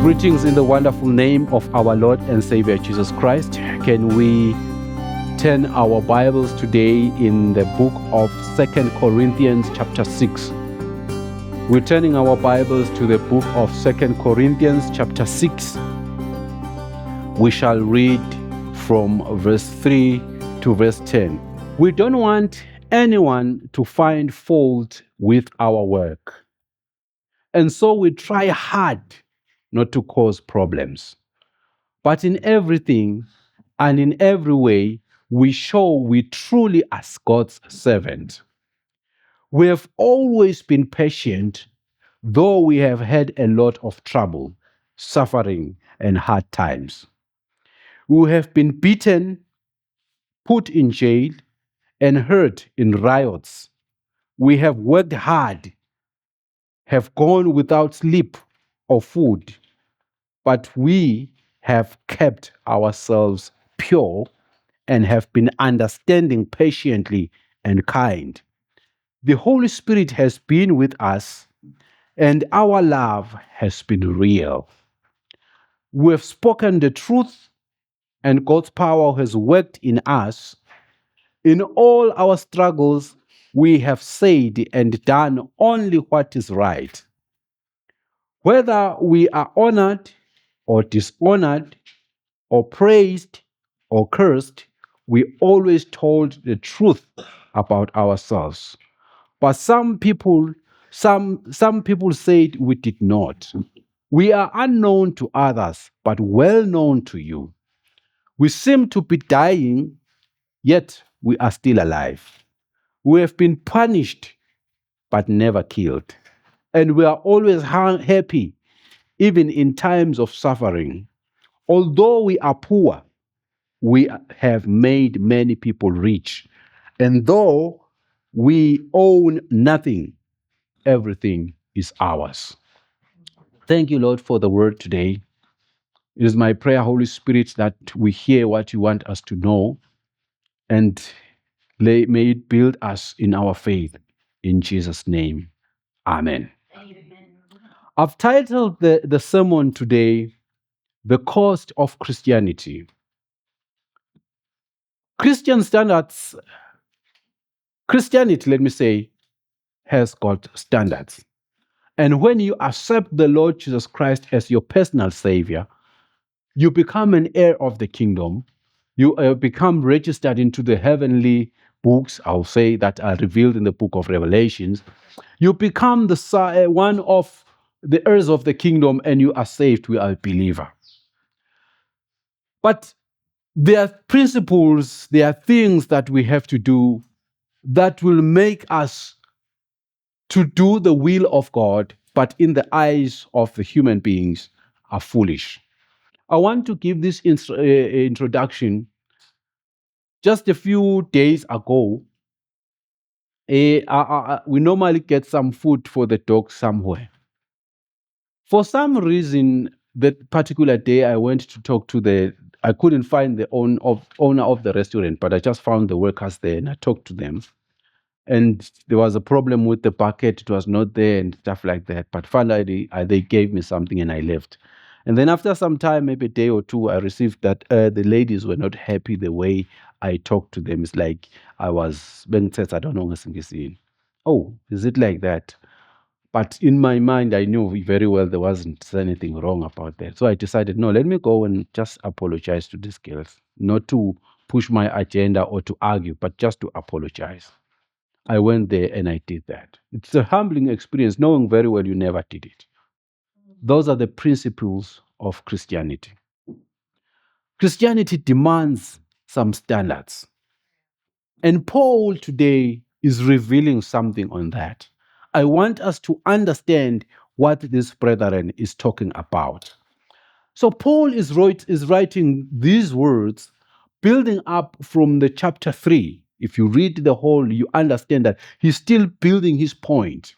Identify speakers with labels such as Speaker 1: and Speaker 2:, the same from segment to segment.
Speaker 1: Greetings in the wonderful name of our Lord and Savior Jesus Christ. Can we turn our Bibles today in the book of 2 Corinthians chapter 6? We're turning our Bibles to the book of 2 Corinthians chapter 6. We shall read from verse 3 to verse 10. We don't want anyone to find fault with our work. And so we try hard not to cause problems. But in everything and in every way, we show we truly are God's servant. We have always been patient, though we have had a lot of trouble, suffering, and hard times. We have been beaten, put in jail, and hurt in riots. We have worked hard, have gone without sleep or food, but we have kept ourselves pure and have been understanding patiently and kind. The Holy Spirit has been with us, and our love has been real. We have spoken the truth, and God's power has worked in us. In all our struggles, we have said and done only what is right. Whether we are honored or dishonored, or praised or cursed, we always told the truth about ourselves. But some people said we did not. We are unknown to others, but well known to you. We seem to be dying, yet we are still alive. We have been punished, but never killed. And we are always happy, even in times of suffering. Although we are poor, we have made many people rich. And though we own nothing, everything is ours. Thank you, Lord, for the word today. It is my prayer, Holy Spirit, that we hear what you want us to know, and may it build us in our faith. In Jesus' name, amen. Amen. I've titled the sermon today, The Cost of Christianity. Christianity, let me say, has got standards. And when you accept the Lord Jesus Christ as your personal Savior, you become an heir of the kingdom. You become registered into the heavenly books, I'll say, that are revealed in the book of Revelations. You become one of the heirs of the kingdom, and you are saved. You are a believer. But there are principles, there are things that we have to do that will make us to do the will of God, but in the eyes of the human beings are foolish. I want to give this introduction. Just a few days ago, we normally get some food for the dog somewhere. For some reason, that particular day I went to talk to I couldn't find the owner of the restaurant, but I just found the workers there and I talked to them. And there was a problem with the bucket. It was not there and stuff like that. But finally, they gave me something and I left. And then after some time, maybe a day or two, I received that the ladies were not happy the way I talked to them. It's like I was, I don't know, oh, is it like that? But in my mind, I knew very well there wasn't anything wrong about that. So I decided, no, let me go and just apologize to these girls. Not to push my agenda or to argue, but just to apologize. I went there and I did that. It's a humbling experience, knowing very well you never did it. Those are the principles of Christianity. Christianity demands some standards. And Paul today is revealing something on that. I want us to understand what this brethren is talking about. So Paul is writing these words, building up from the chapter 3. If you read the whole, you understand that he's still building his point.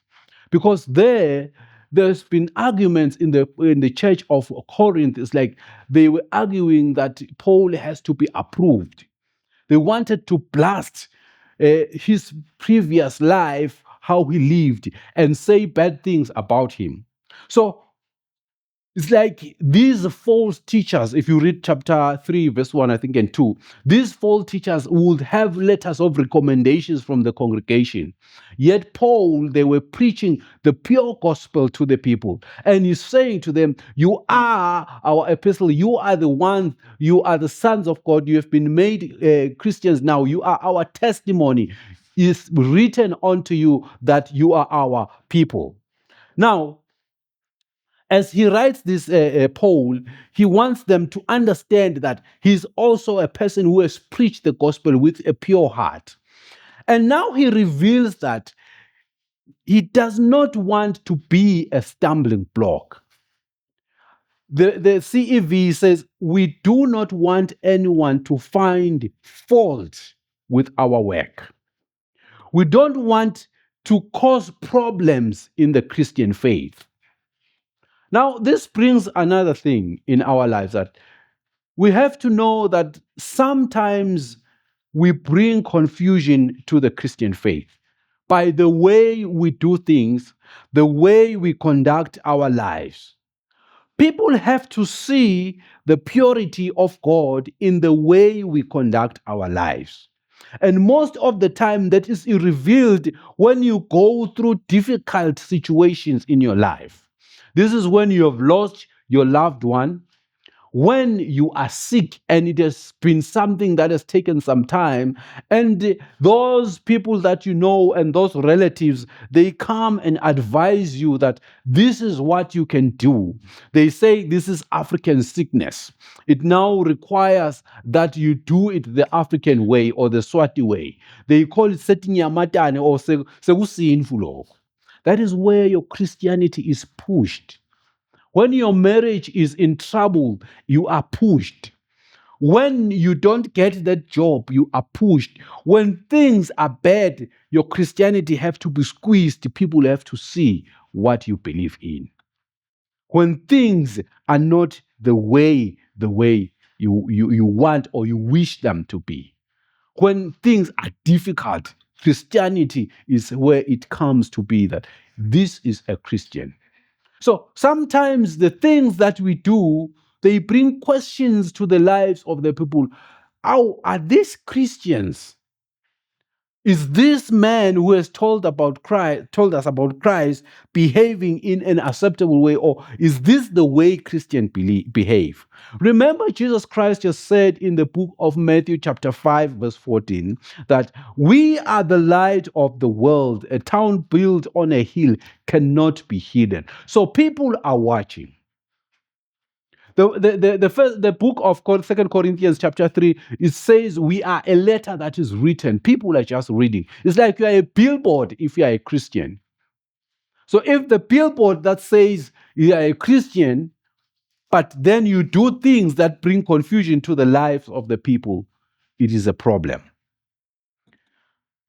Speaker 1: Because there's been arguments in the church of Corinth. It's like they were arguing that Paul has to be approved. They wanted to blast his previous life, how he lived, and say bad things about him. So It's like these false teachers, if you read chapter 3, verse 1, I think, and 2, these false teachers would have letters of recommendations from the congregation. Yet Paul, they were preaching the pure gospel to the people. And he's saying to them, you are our epistle. You are the ones, you are the sons of God. You have been made Christians now. You are our testimony. It's written unto you that you are our people. Now, as he writes this Paul, he wants them to understand that he's also a person who has preached the gospel with a pure heart. And now he reveals that he does not want to be a stumbling block. The CEV says, we do not want anyone to find fault with our work. We don't want to cause problems in the Christian faith. Now, this brings another thing in our lives, that we have to know that sometimes we bring confusion to the Christian faith by the way we do things, the way we conduct our lives. People have to see the purity of God in the way we conduct our lives. And most of the time, that is revealed when you go through difficult situations in your life. This is when you have lost your loved one, when you are sick and it has been something that has taken some time, and those people that you know and those relatives, they come and advise you that this is what you can do. They say this is African sickness. It now requires that you do it the African way or the Swati way. They call it setting yamatane or sekusinful. That is where your Christianity is pushed. When your marriage is in trouble, you are pushed. When you don't get that job, you are pushed. When things are bad, your Christianity have to be squeezed. People have to see what you believe in. When things are not the way you want or you wish them to be. When things are difficult, Christianity is where it comes to be that this is a Christian. So sometimes the things that we do, they bring questions to the lives of the people. How are these Christians? Is this man who has told us about Christ behaving in an acceptable way, or is this the way Christians behave? Remember, Jesus Christ just said in the book of Matthew chapter 5, verse 14, that we are the light of the world. A town built on a hill cannot be hidden. So people are watching. The book of 2 Corinthians chapter 3, it says we are a letter that is written. People are just reading. It's like you are a billboard if you are a Christian. So if the billboard that says you are a Christian, but then you do things that bring confusion to the lives of the people, it is a problem.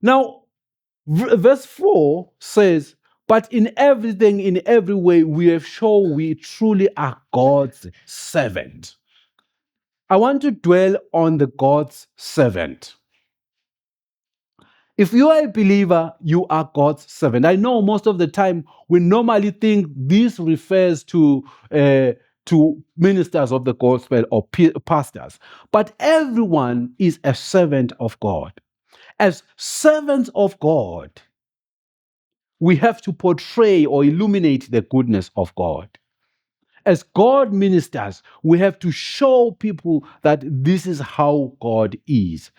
Speaker 1: Now, verse 4 says, but in everything, in every way, we have shown we truly are God's servant. I want to dwell on the God's servant. If you are a believer, you are God's servant. I know most of the time we normally think this refers to ministers of the gospel or pastors, but everyone is a servant of God. As servants of God, we have to portray or illuminate the goodness of God. As God ministers, we have to show people that this is how God is.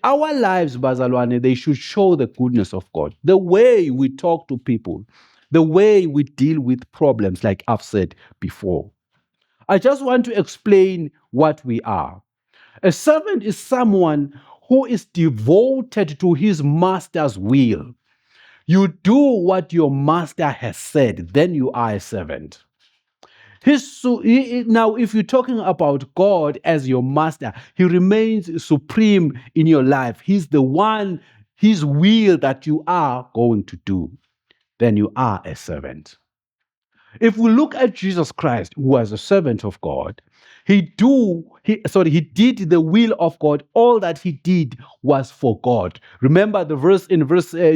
Speaker 1: Our lives, Bazalwane, they should show the goodness of God. The way we talk to people, the way we deal with problems, like I've said before. I just want to explain what we are. A servant is someone who is devoted to his master's will. You do what your master has said, then you are a servant. Now, if you're talking about God as your master, he remains supreme in your life. He's the one, his will that you are going to do. Then you are a servant. If we look at Jesus Christ, who was a servant of God, He did the will of God. All that he did was for God. Remember the verse in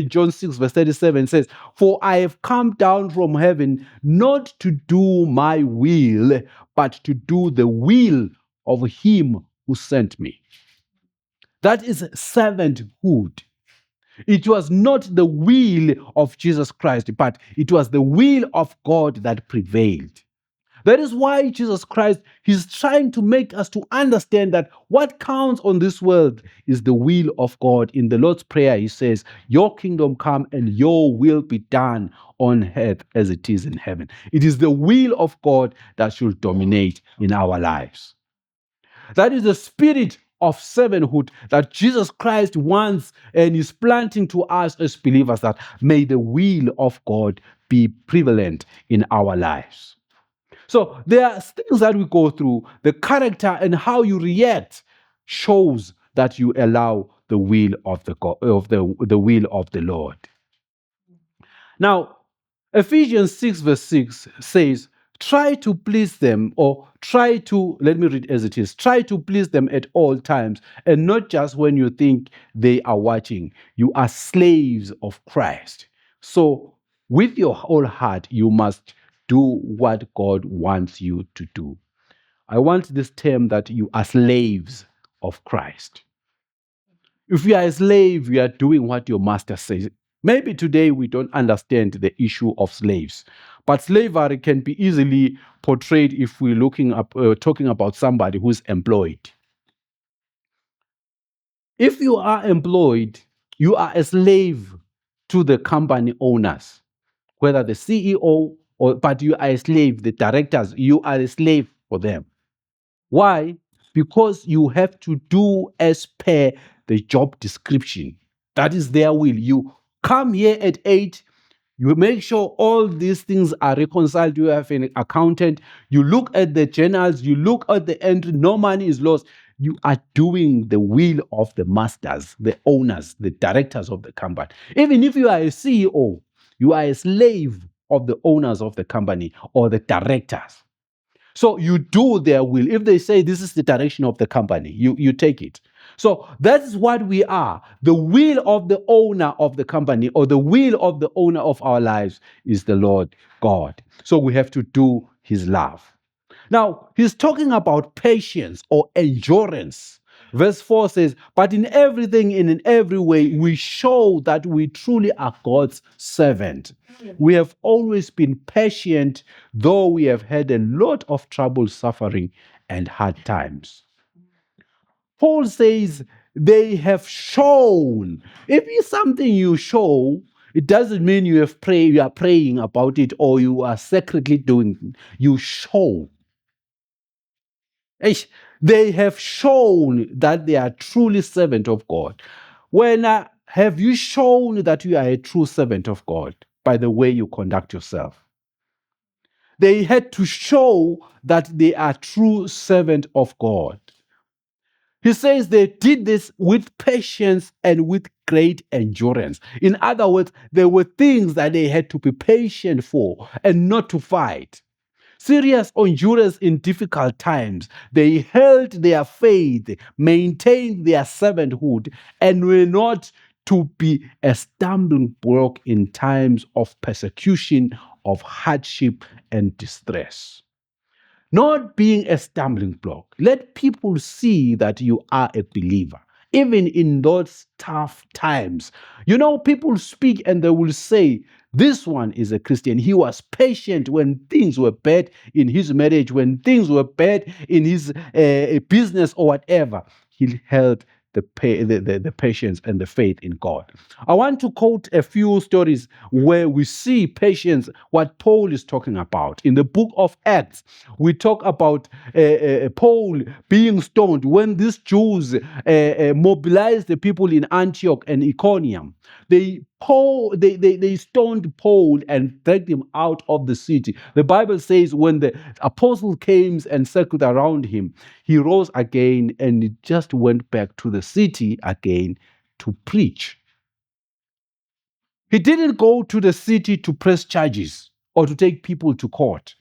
Speaker 1: John 6 verse 37 says, "For I have come down from heaven not to do my will, but to do the will of him who sent me." That is servanthood. It was not the will of Jesus Christ, but it was the will of God that prevailed. That is why Jesus Christ, he's trying to make us to understand that what counts on this world is the will of God. In the Lord's Prayer, he says, "Your kingdom come and your will be done on earth as it is in heaven." It is the will of God that should dominate in our lives. That is the spirit of servanthood that Jesus Christ wants and is planting to us as believers, that may the will of God be prevalent in our lives. So there are things that we go through. The character and how you react shows that you allow the will of the will of the Lord. Now, Ephesians 6 verse 6 says, "Try to please them," or let me read as it is, "try to please them at all times, and not just when you think they are watching. You are slaves of Christ. So with your whole heart, you must do what God wants you to do." I want this term that you are slaves of Christ. If you are a slave, you are doing what your master says. Maybe today we don't understand the issue of slaves, but slavery can be easily portrayed if we're talking about somebody who's employed. If you are employed, you are a slave to the company owners, whether the CEO but you are a slave, the directors, you are a slave for them. Why? Because you have to do as per the job description. That is their will. You come here at 8, you make sure all these things are reconciled. You have an accountant, you look at the journals, you look at the entry, no money is lost. You are doing the will of the masters, the owners, the directors of the company. Even if you are a CEO, you are a slave of the owners of the company or the directors. So you do their will. If they say this is the direction of the company, you take it. So that's what we are. The will of the owner of the company, or the will of the owner of our lives, is the Lord God. So we have to do his love. Now, he's talking about patience or endurance. Verse 4 says, "But in everything and in every way, we show that we truly are God's servant. We have always been patient, though we have had a lot of trouble, suffering, and hard times." Paul says they have shown. If it's something you show, it doesn't mean you are praying about it or you are secretly doing it. You show. They have shown that they are truly servant of God. Have you shown that you are a true servant of God? By the way you conduct yourself. They had to show that they are true servant of God. He says they did this with patience and with great endurance. In other words, there were things that they had to be patient for and not to fight. Serious endurance in difficult times. They held their faith, maintained their servanthood, and were not to be a stumbling block in times of persecution, of hardship, and distress. Not being a stumbling block. Let people see that you are a believer, even in those tough times. You know, people speak and they will say, "This one is a Christian. He was patient when things were bad in his marriage, when things were bad in his business or whatever. He held the patience and the faith in God." I want to quote a few stories where we see patience, what Paul is talking about. In the book of Acts, we talk about Paul being stoned when these Jews mobilized the people in Antioch and Iconium. They stoned Paul and dragged him out of the city. The Bible says when the apostle came and circled around him, he rose again and he just went back to the city again to preach. He didn't go to the city to press charges or to take people to court,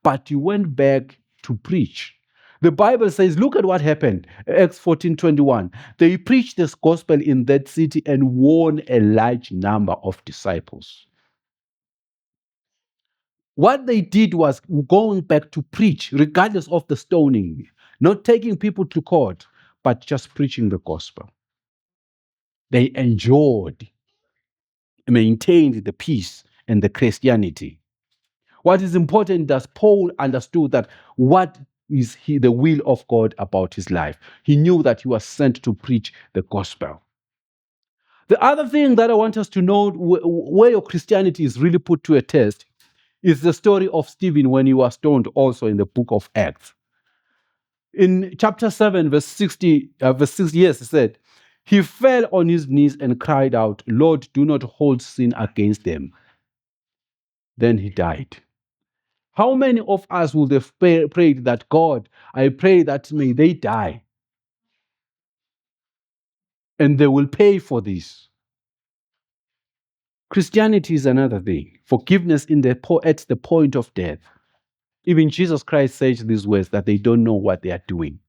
Speaker 1: but he went back to preach. The Bible says, look at what happened. Acts 14:21. They preached this gospel in that city and won a large number of disciples. What they did was going back to preach, regardless of the stoning, not taking people to court, but just preaching the gospel. They enjoyed, maintained the peace and the Christianity. What is important is Paul understood that what is the will of God about his life. He knew that he was sent to preach the gospel. The other thing that I want us to know where your Christianity is really put to a test is the story of Stephen when he was stoned, also in the book of Acts. In chapter 7, verse 60, yes, it said, he fell on his knees and cried out, Lord, do not hold sin against them. Then he died. How many of us would have prayed that, God, I pray that may they die and they will pay for this? Christianity is another thing. Forgiveness at the point of death. Even Jesus Christ says these words that they don't know what they are doing.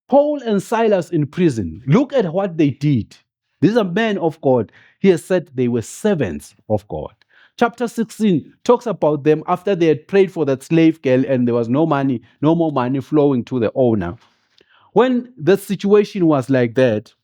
Speaker 1: Paul and Silas in prison, look at what they did. These are men of God. He has said they were servants of God. Chapter 16 talks about them after they had prayed for that slave girl and there was no money, no more money flowing to the owner. When the situation was like that,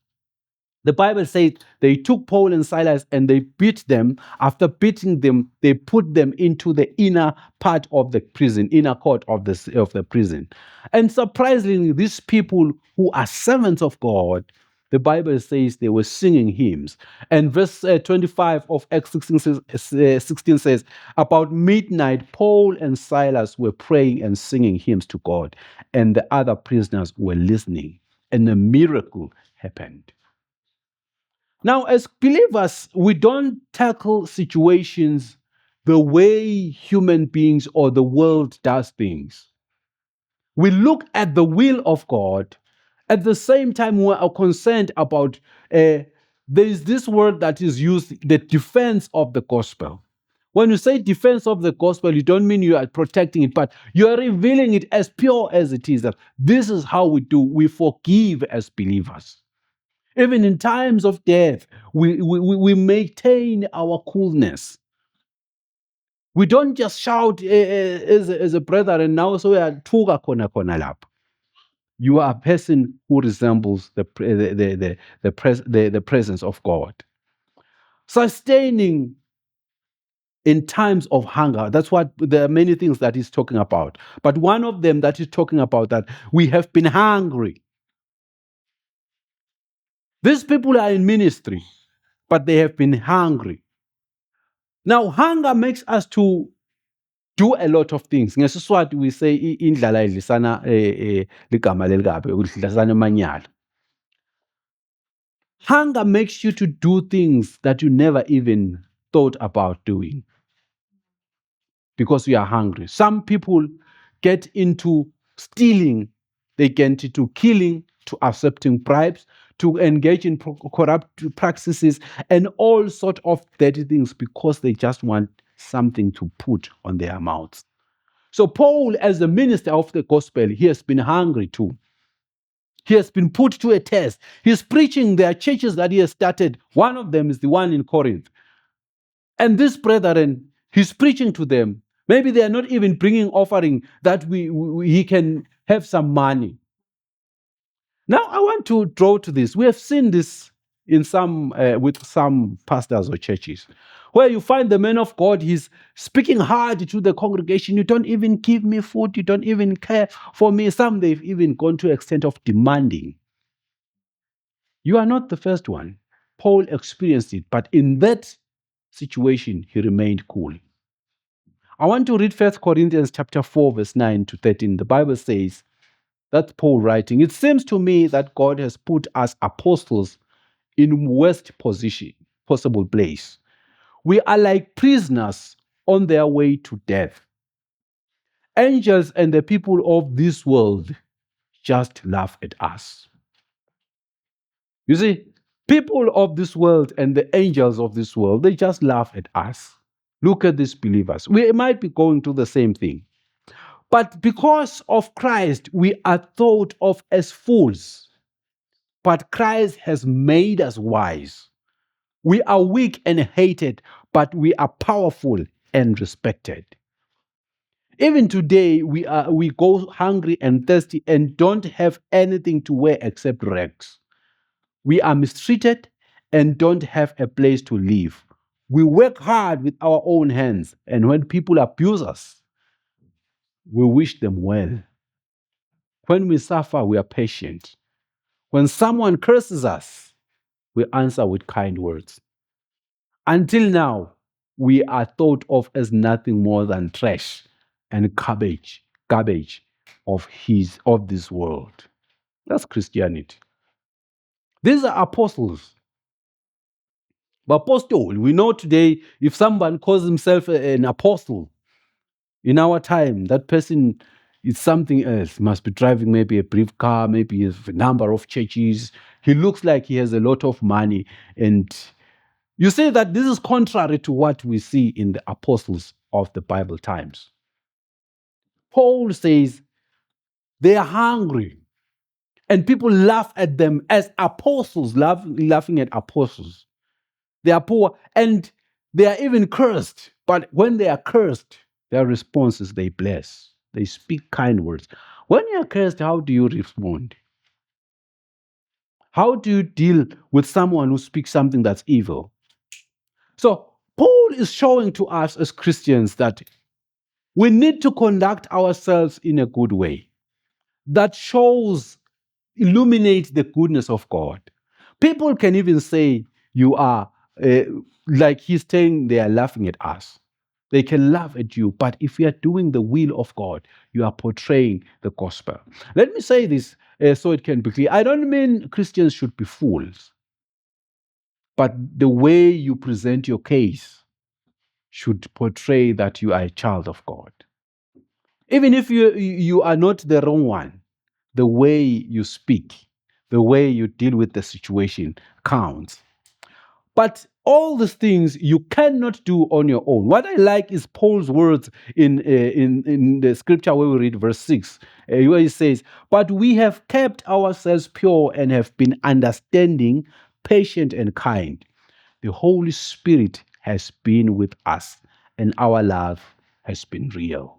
Speaker 1: the Bible says they took Paul and Silas and they beat them. After beating them, they put them into the inner part of the prison, inner court of the prison. And surprisingly, these people who are servants of God, the Bible says they were singing hymns. And verse 25 of Acts 16 says, about midnight, Paul and Silas were praying and singing hymns to God, and the other prisoners were listening, and a miracle happened. Now, as believers, we don't tackle situations the way human beings or the world does things. We look at the will of God. At the same time, we are concerned about, there is this word that is used, the defense of the gospel. When you say defense of the gospel, you don't mean you are protecting it, but you are revealing it as pure as it is. That this is how we do. We forgive as believers. Even in times of death, we maintain our coolness. We don't just shout as a brother and now so we are tuga kona kona lap. You are a person who resembles the presence of God. Sustaining in times of hunger. That's what there are many things that he's talking about. But one of them that he's talking about that we have been hungry. These people are in ministry, but they have been hungry. Now, hunger makes us to do a lot of things. NgesiSwati we say indlala idlisana ligama lelikabi udlisana amanyala. Hunger makes you to do things that you never even thought about doing because you are hungry. Some people get into stealing, they get into killing, to accepting bribes, to engage in corrupt practices and all sorts of dirty things because they just want something to put on their mouths. So Paul, as the minister of the gospel, he has been hungry too. He has been put to a test. He's preaching their churches that he has started. One of them is the one in Corinth. And this brethren, he's preaching to them. Maybe they are not even bringing offering that he can have some money. Now, I want to draw to this. We have seen this in with some pastors or churches, where you find the man of God, he's speaking hard to the congregation. You don't even give me food. You don't even care for me. Some, they've even gone to the extent of demanding. You are not the first one. Paul experienced it, but in that situation, he remained cool. I want to read 1 Corinthians chapter 4, verse 9 to 13. The Bible says, that's Paul writing, it seems to me that God has put us apostles in worst possible place. We are like prisoners on their way to death. Angels and the people of this world just laugh at us. You see, people of this world and the angels of this world, they just laugh at us. Look at these believers. We might be going through the same thing. But because of Christ, we are thought of as fools. But Christ has made us wise. We are weak and hated, but we are powerful and respected. Even today, we go hungry and thirsty and don't have anything to wear except rags. We are mistreated and don't have a place to live. We work hard with our own hands, and when people abuse us, we wish them well. When we suffer, we are patient. When someone curses us, we answer with kind words. Until now, we are thought of as nothing more than trash and garbage of this world. That's Christianity. These are apostles. But apostle, we know today if someone calls himself an apostle in our time, that person is something else. Must be driving maybe a brief car, maybe a number of churches. He looks like he has a lot of money. And you say that this is contrary to what we see in the apostles of the Bible times. Paul says they are hungry and people laugh at them as apostles, laughing at apostles. They are poor and they are even cursed. But when they are cursed, their response is they bless. They speak kind words. When you are cursed, how do you respond? How do you deal with someone who speaks something that's evil? So, Paul is showing to us as Christians that we need to conduct ourselves in a good way that shows, illuminates the goodness of God. People can even say you are, uh, like he's saying they are laughing at us. They can laugh at you, but if you are doing the will of God, you are portraying the gospel. Let me say this so it can be clear. I don't mean Christians should be fools, but the way you present your case should portray that you are a child of God. Even if you are not the wrong one, the way you speak, the way you deal with the situation counts. But all these things you cannot do on your own. What I like is Paul's words in the scripture where we read verse 6, where he says, "But we have kept ourselves pure and have been understanding, patient, and kind. The Holy Spirit has been with us, and our love has been real."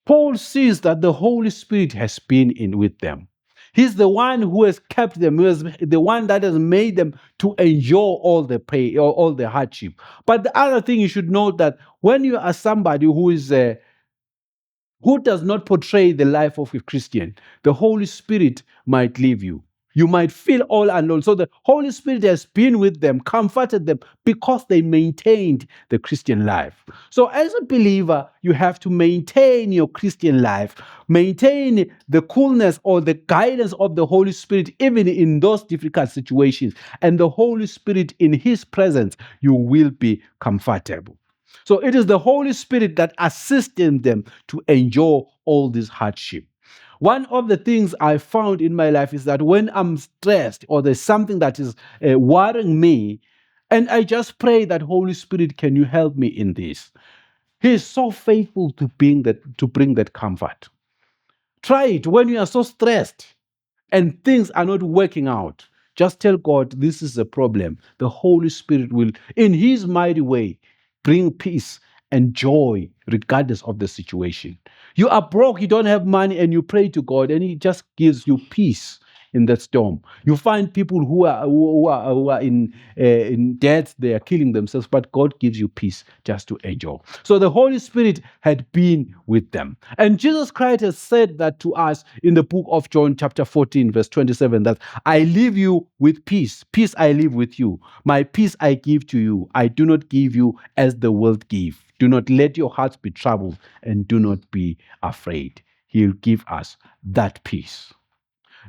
Speaker 1: Paul sees that the Holy Spirit has been in with them. He's the one who has kept them, who is the one that has made them to endure all the pain, all the hardship. But the other thing you should note that when you are somebody who does not portray the life of a Christian, the Holy Spirit might leave you. You might feel all alone. So the Holy Spirit has been with them, comforted them because they maintained the Christian life. So as a believer, you have to maintain your Christian life, maintain the coolness or the guidance of the Holy Spirit, even in those difficult situations. And the Holy Spirit, in His presence, you will be comfortable. So it is the Holy Spirit that assists them to endure all this hardship. One of the things I found in my life is that when I'm stressed or there's something that is worrying me, and I just pray that Holy Spirit, can you help me in this? He is so faithful to bring that comfort. Try it when you are so stressed and things are not working out. Just tell God, this is a problem. The Holy Spirit will, in His mighty way, bring peace and joy regardless of the situation. You are broke, you don't have money, and you pray to God, and He just gives you peace in that storm. You find people who are in debt, they are killing themselves, but God gives you peace just to enjoy. So the Holy Spirit had been with them. And Jesus Christ has said that to us in the book of John, chapter 14, verse 27, that I leave you with peace. Peace I leave with you. My peace I give to you. I do not give you as the world gives. Do not let your hearts be troubled and do not be afraid. He'll give us that peace.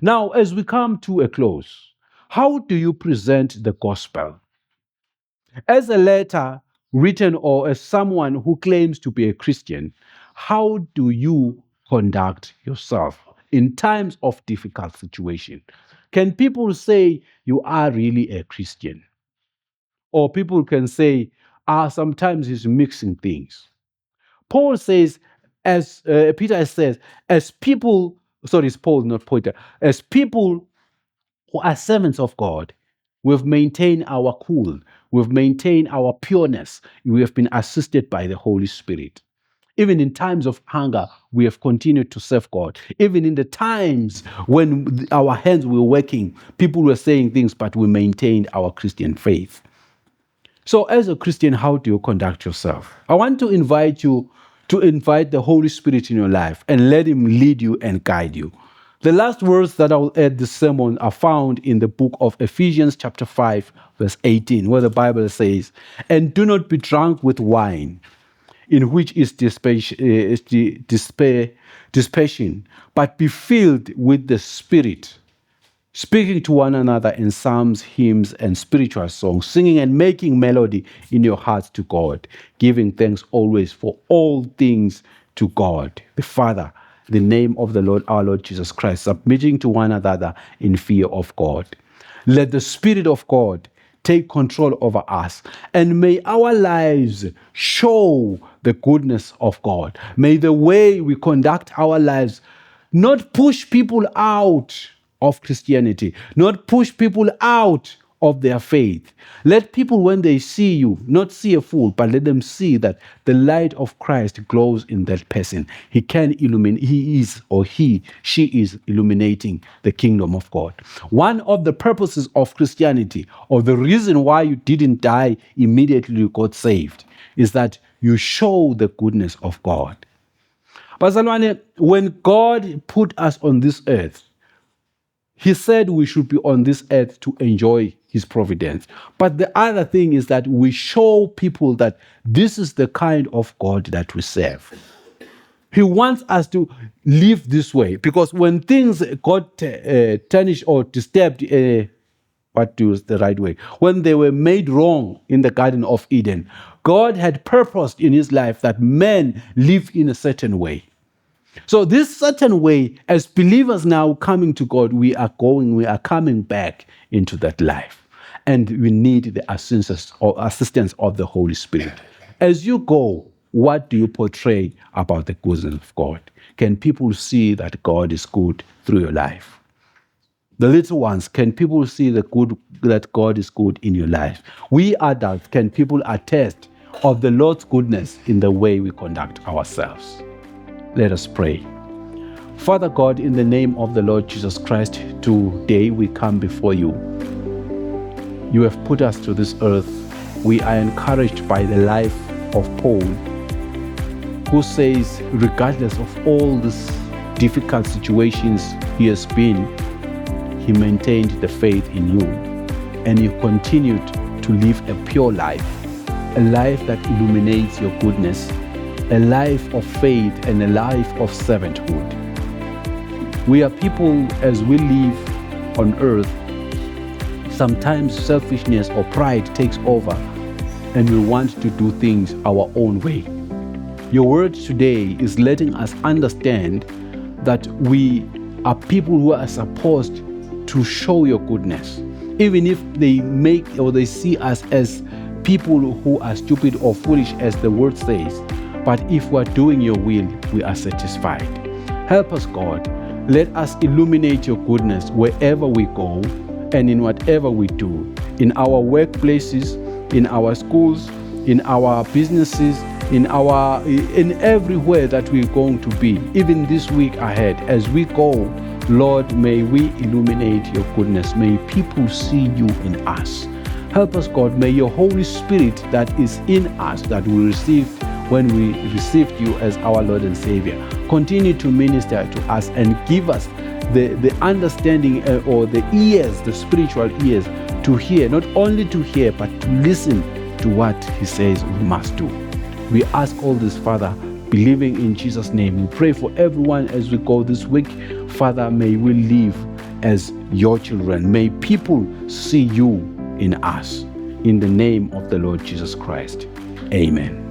Speaker 1: Now, as we come to a close, how do you present the gospel? As a letter written or as someone who claims to be a Christian, how do you conduct yourself in times of difficult situation? Can people say you are really a Christian? Or people can say, sometimes he's mixing things. Paul says, as Peter says, as people, sorry, it's Paul, not Peter, as people who are servants of God, we've maintained our cool, we've maintained our pureness, we have been assisted by the Holy Spirit. Even in times of hunger, we have continued to serve God. Even in the times when our hands were working, people were saying things, but we maintained our Christian faith. So as a Christian, how do you conduct yourself? I want to invite you to invite the Holy Spirit in your life and let him lead you and guide you. The last words that I will add this sermon are found in the book of Ephesians chapter 5, verse 18, where the Bible says, "And do not be drunk with wine, in which is dissipation, but be filled with the Spirit, speaking to one another in psalms, hymns, and spiritual songs, singing and making melody in your hearts to God, giving thanks always for all things to God, the Father, in the name of the Lord, our Lord Jesus Christ, submitting to one another in fear of God." Let the Spirit of God take control over us, and may our lives show the goodness of God. May the way we conduct our lives not push people out of Christianity, not push people out of their faith. Let people, when they see you, not see a fool, but let them see that the light of Christ glows in that person. He can illuminate, she is illuminating the kingdom of God. One of the purposes of Christianity, or the reason why you didn't die immediately you got saved, is that you show the goodness of God. Bazalwane, when God put us on this earth, he said we should be on this earth to enjoy his providence. But the other thing is that we show people that this is the kind of God that we serve. He wants us to live this way, because when things got tarnished or disturbed, what is the right way? When they were made wrong in the Garden of Eden, God had purposed in his life that men live in a certain way. So this certain way, as believers now coming to God, we are coming back into that life. And we need the assistance of the Holy Spirit. As you go, what do you portray about the goodness of God? Can people see that God is good through your life? The little ones, can people see that God is good in your life? We adults, can people attest of the Lord's goodness in the way we conduct ourselves? Let us pray. Father God, in the name of the Lord Jesus Christ, today we come before you. You have put us to this earth. We are encouraged by the life of Paul, who says, regardless of all these difficult situations he has been, he maintained the faith in you, and you continued to live a pure life, a life that illuminates your goodness, a life of faith and a life of servanthood. We are people, as we live on earth, sometimes selfishness or pride takes over and we want to do things our own way. Your word today is letting us understand that we are people who are supposed to show your goodness, even if they make or they see us as people who are stupid or foolish, as the word says. But if we're doing your will, we are satisfied. Help us, God. Let us illuminate your goodness wherever we go and in whatever we do, in our workplaces, in our schools, in our businesses, in everywhere that we're going to be, even this week ahead. As we go, Lord, may we illuminate your goodness. May people see you in us. Help us, God. May your Holy Spirit that is in us, that we received when we received you as our Lord and Savior, continue to minister to us and give us the understanding or the ears, the spiritual ears, to hear, not only to hear, but to listen to what he says we must do. We ask all this, Father, believing in Jesus' name. We pray for everyone as we go this week. Father, may we live as your children. May people see you in us. In the name of the Lord Jesus Christ. Amen.